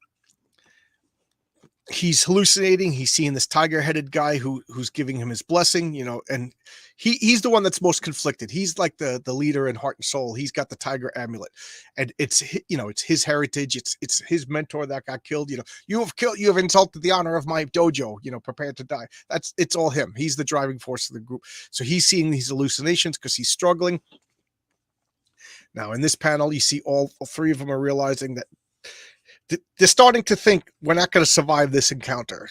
[SPEAKER 1] he's hallucinating. He's seeing this tiger-headed guy who's giving him his blessing, and he's the one that's most conflicted. He's like the leader in heart and soul. He's got the tiger amulet, and it's his heritage. It's his mentor that got killed. You have insulted the honor of my dojo. Prepared to die. It's all him. He's the driving force of the group. So he's seeing these hallucinations because he's struggling. Now, in this panel, you see all 3 of them are realizing that they're starting to think we're not going to survive this encounter,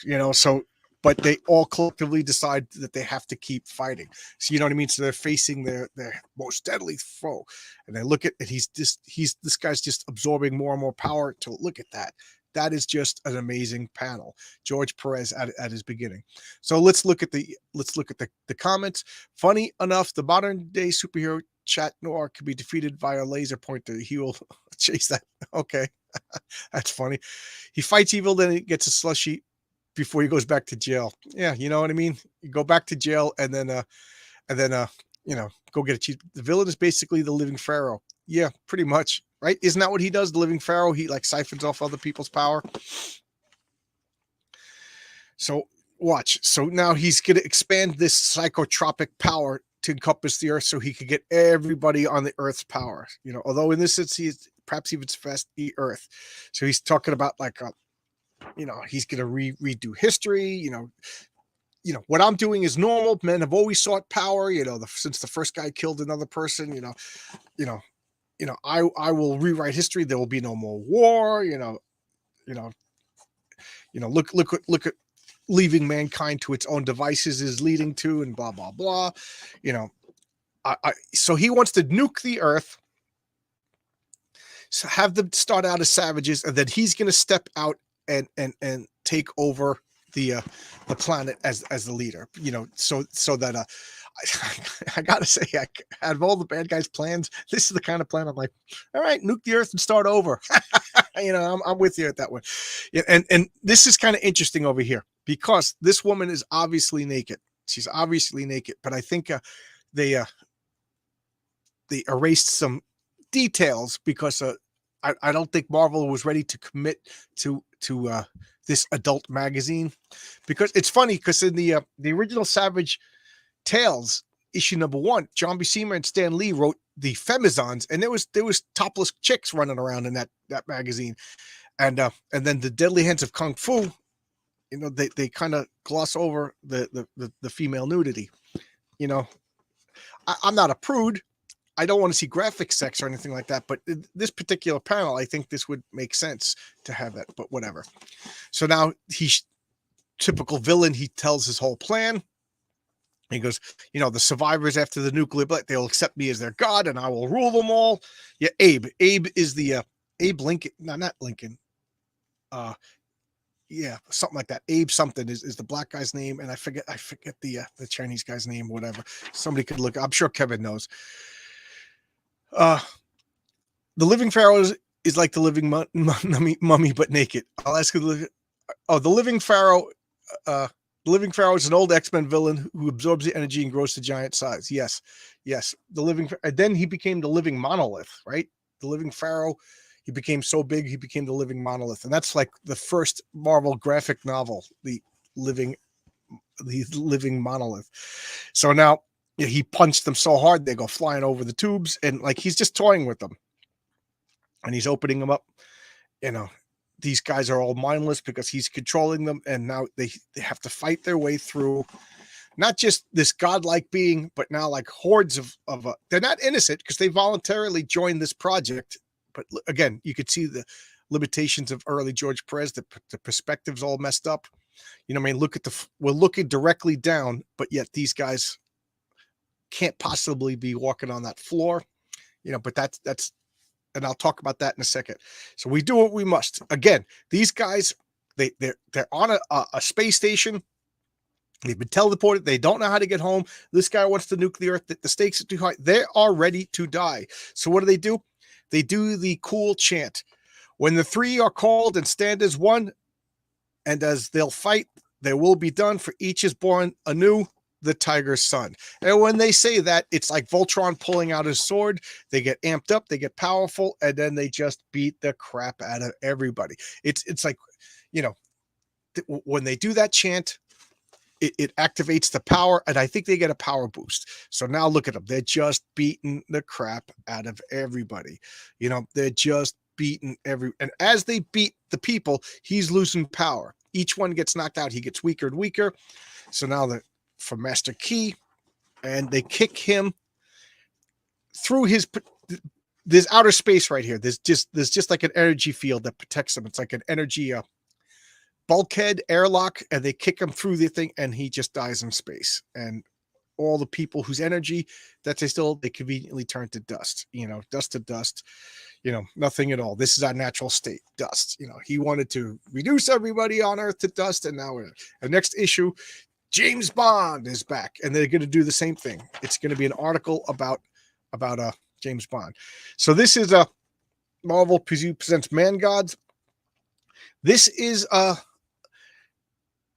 [SPEAKER 1] but they all collectively decide that they have to keep fighting. So, you know what I mean? So they're facing their most deadly foe, and they look at it. This guy's just absorbing more and more power. To look at that. That is just an amazing panel. George Perez at his beginning. So let's look at the comments. Funny enough, the modern day superhero Chat Noir can be defeated via laser pointer. He will chase that. Okay. That's funny. He fights evil, then he gets a slushy before he goes back to jail. Yeah, you know what I mean? You go back to jail and then go get a cheese. The villain is basically the living pharaoh. Yeah, pretty much. Right? Isn't that what he does? The living pharaoh, he like siphons off other people's power. So watch. So now he's going to expand this psychotropic power to encompass the earth, so he could get everybody on the earth's power. Although in this instance, perhaps even fast the earth. So he's talking about like, he's going to redo history. What I'm doing is normal. Men have always sought power. Since the first guy killed another person. I will rewrite history. There will be no more war. Look at leaving mankind to its own devices is leading to, and blah blah blah. So he wants to nuke the earth, so have them start out as savages, and then he's going to step out and take over the planet as the leader. So that I gotta say, out of all the bad guys' plans, this is the kind of plan I'm like, all right, nuke the earth and start over. I'm with you at that one. Yeah, and this is kind of interesting over here, because this woman is obviously naked. She's obviously naked, but I think they erased some details because I don't think Marvel was ready to commit to this adult magazine. Because it's funny, because in the original Savage Tales, issue number 1, John Buscema and Stan Lee wrote the Femizons, and there was topless chicks running around in that magazine. And then the Deadly Hands of Kung Fu, you know, they kind of gloss over the female nudity. You know, I'm not a prude. I don't want to see graphic sex or anything like that, but this particular panel, I think this would make sense to have that, but whatever. So now he's typical villain. He tells his whole plan. He goes, you know, the survivors after the nuclear blast, they'll accept me as their god and I will rule them all. Yeah, Abe. Abe is the Abe Lincoln. No, not Lincoln. Yeah, something like that. Abe something is the black guy's name, and I forget the Chinese guy's name, whatever. Somebody could look. I'm sure Kevin knows. The living pharaoh is like the living mummy, but naked. I'll ask you. The living pharaoh. The living pharaoh is an old X-Men villain who absorbs the energy and grows to giant size. Yes. The living. And then he became the living monolith, right? The living pharaoh. He became so big, he became the living monolith. And that's like the first Marvel graphic novel, the living monolith. So now he punched them so hard, they go flying over the tubes, and like he's just toying with them. And he's opening them up. You know, these guys are all mindless because he's controlling them. And now they have to fight their way through not just this godlike being, but now like hordes of they're not innocent because they voluntarily joined this project. But again, you could see the limitations of early George Perez. The perspective's all messed up. You know what I mean? We're looking directly down, but yet these guys can't possibly be walking on that floor. You know, but that's, and I'll talk about that in a second. So we do what we must. Again, these guys, they're on a space station. They've been teleported. They don't know how to get home. This guy wants to nuke the Earth. The stakes are too high. They are ready to die. So what do? They do the cool chant. When the 3 are called and stand as one, and as they'll fight, there will be done, for each is born anew, the tiger's son. And when they say that, it's like Voltron pulling out his sword. They get amped up, they get powerful, and then they just beat the crap out of everybody. It's like, you know, when they do that chant, it activates the power, and I think they get a power boost. So now look at them. They're just beating the crap out of everybody. You know, they're just beating and as they beat the people, he's losing power. Each one gets knocked out. He gets weaker and weaker. So now for Master Key, and they kick him through there's outer space right here. There's just like an energy field that protects him. It's like an energy, bulkhead airlock, and they kick him through the thing, and he just dies in space. And all the people whose energy that they conveniently turn to dust. You know, dust to dust. You know, nothing at all. This is our natural state, dust. You know, he wanted to reduce everybody on Earth to dust, and now the next issue, James Bond is back, and they're going to do the same thing. It's going to be an article about James Bond. So this is Marvel presents Man Gods. This is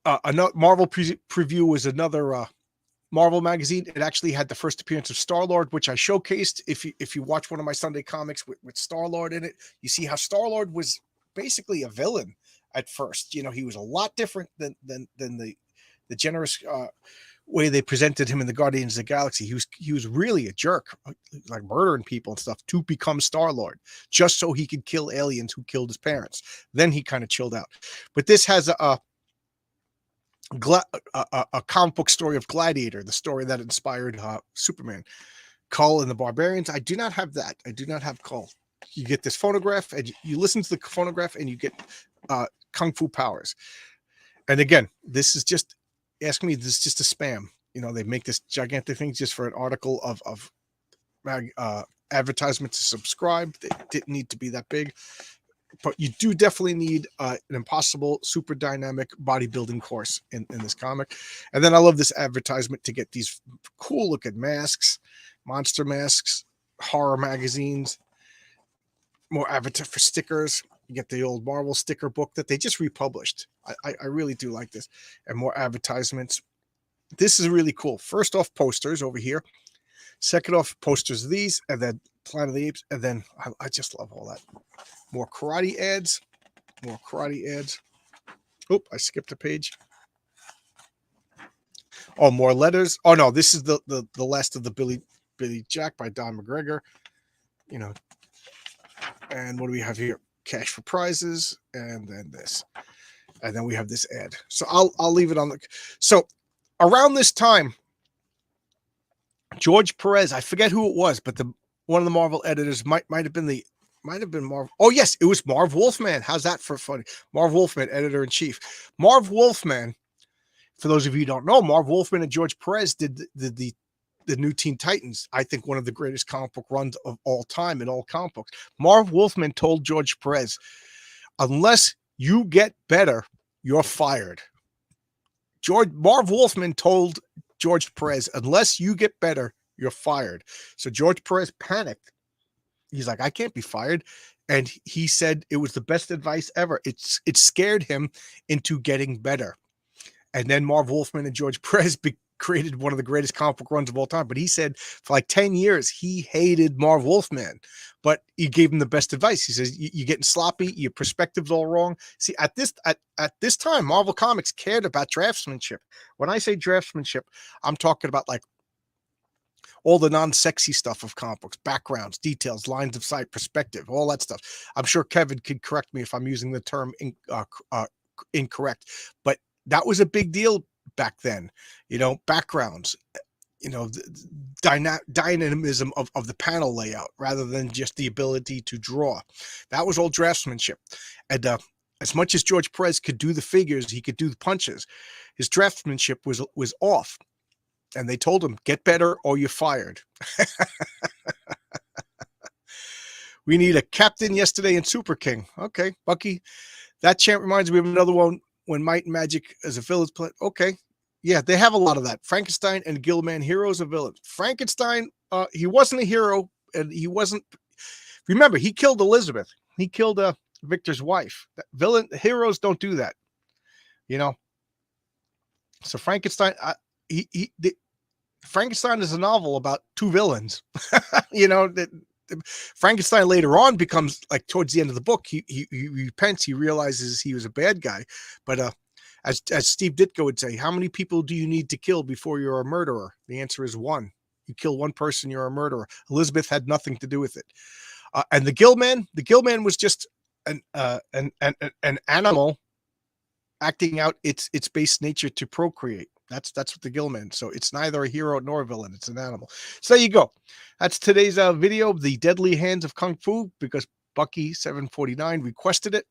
[SPEAKER 1] another Marvel preview was another Marvel magazine. It actually had the first appearance of Star-Lord, which I showcased. If you watch one of my Sunday comics with Star-Lord in it, you see how Star-Lord was basically a villain at first. You know, he was a lot different than the generous way they presented him in the Guardians of the Galaxy. He was really a jerk, like murdering people and stuff to become Star-Lord, just so he could kill aliens who killed his parents. Then he kind of chilled out. But this has a comic book story of Gladiator, the story that inspired Superman. Kull and the Barbarians. I do not have that. I do not have Kull. You get this phonograph, and you listen to the phonograph, and you get kung fu powers. And again, this is just this is just a spam. You know, they make this gigantic thing just for an article of advertisement to subscribe. They didn't need to be that big. But you do definitely need an impossible, super dynamic bodybuilding course in this comic. And then I love this advertisement to get these cool looking masks, monster masks, horror magazines, more advertisement for stickers. You get the old Marvel sticker book that they just republished. I really do like this. And more advertisements. This is really cool. First off, posters over here. Second off, posters of these, and then Planet of the Apes. And then I just love all that. More karate ads. Oh, I skipped a page. Oh, more letters. Oh no, this is the last of the Billy Jack by Don McGregor. You know, and what do we have here? Cash for prizes, and then this, and then we have this ad. So I'll leave it on the. So around this time, George Perez, I forget who it was, but the one of the Marvel editors might have been Marv. Oh yes, it was Marv Wolfman. How's that for funny? Marv Wolfman, editor in chief. Marv Wolfman. For those of you who don't know, Marv Wolfman and George Perez did the new Teen Titans. I think one of the greatest comic book runs of all time in all comic books. Marv Wolfman told George Perez, "Unless you get better, you're fired." Marv Wolfman told George Perez, "Unless you get better, you're fired." So George Perez panicked. He's like, "I can't be fired." And he said it was the best advice ever. It scared him into getting better. And then Marv Wolfman and George Perez created one of the greatest comic book runs of all time. But he said for like 10 years, he hated Marv Wolfman, but he gave him the best advice. He says, you're getting sloppy. Your perspective's all wrong. See, at this time, Marvel Comics cared about draftsmanship. When I say draftsmanship, I'm talking about like all the non-sexy stuff of comic books, backgrounds, details, lines of sight, perspective, all that stuff. I'm sure Kevin could correct me if I'm using the term incorrect, but that was a big deal back then. You know, backgrounds, you know, the dynamism of the panel layout rather than just the ability to draw. That was all draftsmanship. And as much as George Perez could do the figures, he could do the punches, his draftsmanship was off. And they told him, get better or you're fired. We need a captain yesterday and Super King. Okay, Bucky. That chant reminds me of another one when Might and Magic as a villain's play. Okay. Yeah, they have a lot of that. Frankenstein and Gilman, heroes and villains. Frankenstein, he wasn't a hero, and he wasn't. Remember, he killed Elizabeth. He killed Victor's wife. Heroes don't do that, you know. So Frankenstein, Frankenstein is a novel about two villains. You know, that Frankenstein later on becomes, like, towards the end of the book, he repents. He realizes he was a bad guy. But as Steve Ditko would say, how many people do you need to kill before you're a murderer? The answer is one. You kill one person, you're a murderer. Elizabeth had nothing to do with it. And the Gillman was just an animal acting out its base nature to procreate. That's what the Gillman. So it's neither a hero nor a villain. It's an animal. So there you go. That's today's video, The Deadly Hands of Kung Fu, because Bucky 749 requested it.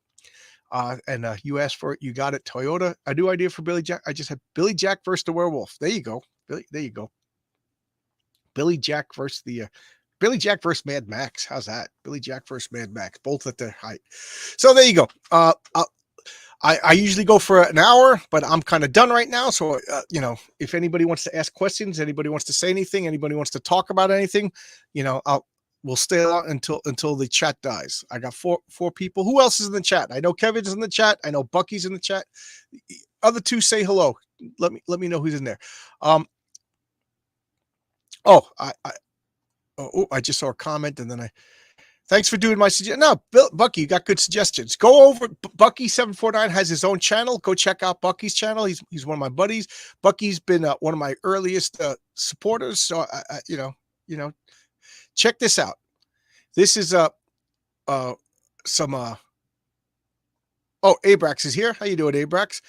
[SPEAKER 1] And you asked for it, you got it. Toyota, a new idea for Billy Jack. I just had Billy Jack versus the werewolf. There you go. There you go. Billy Jack versus Mad Max. How's that? Billy Jack versus Mad Max, both at their height. So there you go. I usually go for an hour, but I'm kind of done right now. So, you know, if anybody wants to ask questions, anybody wants to say anything, anybody wants to talk about anything, you know, we'll stay on until the chat dies. I got four people. Who else is in the chat? I know Kevin's in the chat. I know Bucky's in the chat. Other two, say hello. Let me know who's in there. I just saw a comment, and then thanks for doing my suggestion. No, Bucky, you got good suggestions. Go over. Bucky 749 has his own channel. Go check out Bucky's channel. He's one of my buddies. Bucky's been one of my earliest supporters. So you know, check this out. This is some. Oh, Abrax is here. How you doing, Abrax?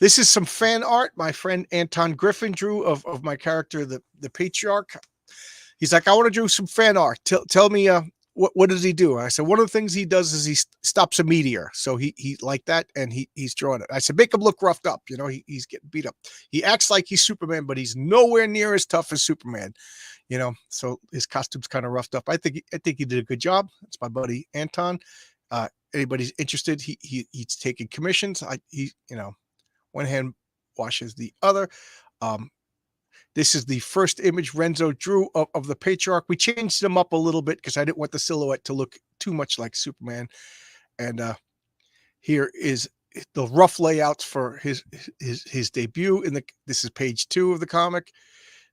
[SPEAKER 1] This is some fan art my friend Anton Griffin drew of my character, the Patriarch. He's like, I want to do some fan art. Tell me what does he do? I said, one of the things he does is he stops a meteor. So he like that, and he's drawing it. I said, make him look roughed up. You know, he's getting beat up. He acts like he's Superman, but he's nowhere near as tough as Superman. You know, so his costume's kind of roughed up. I think he did a good job. That's my buddy Anton. Anybody's interested, he's taking commissions. You know, one hand washes the other. This is the first image Renzo drew of the Patriarch. We changed him up a little bit because I didn't want the silhouette to look too much like Superman. And here is the rough layouts for his debut. This is page 2 of the comic.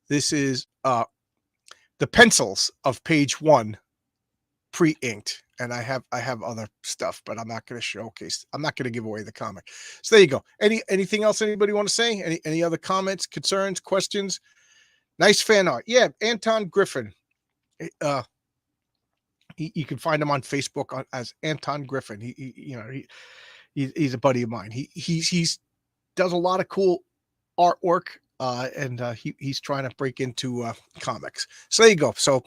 [SPEAKER 1] This is the pencils of page 1, pre-inked. and I have other stuff, but I'm not going to showcase. I'm not going to give away the comic. So there you go. Anything else anybody want to say? Any other comments, concerns, questions? Nice fan art. Yeah, Anton Griffin. Uh, you can find him on Facebook as Anton Griffin. He's a buddy of mine. He's does a lot of cool artwork, and he's trying to break into comics. So there you go. So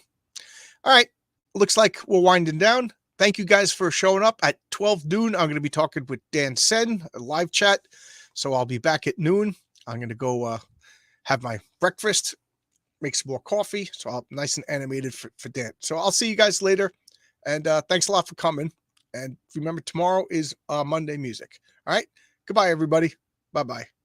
[SPEAKER 1] all right, looks like we're winding down. Thank you guys for showing up at 12 noon. I'm going to be talking with Dan Sen, a live chat. So I'll be back at noon. I'm going to go have my breakfast, make some more coffee. So I'll nice and animated for Dan. So I'll see you guys later. And thanks a lot for coming. And remember, tomorrow is Monday music. All right. Goodbye, everybody. Bye-bye.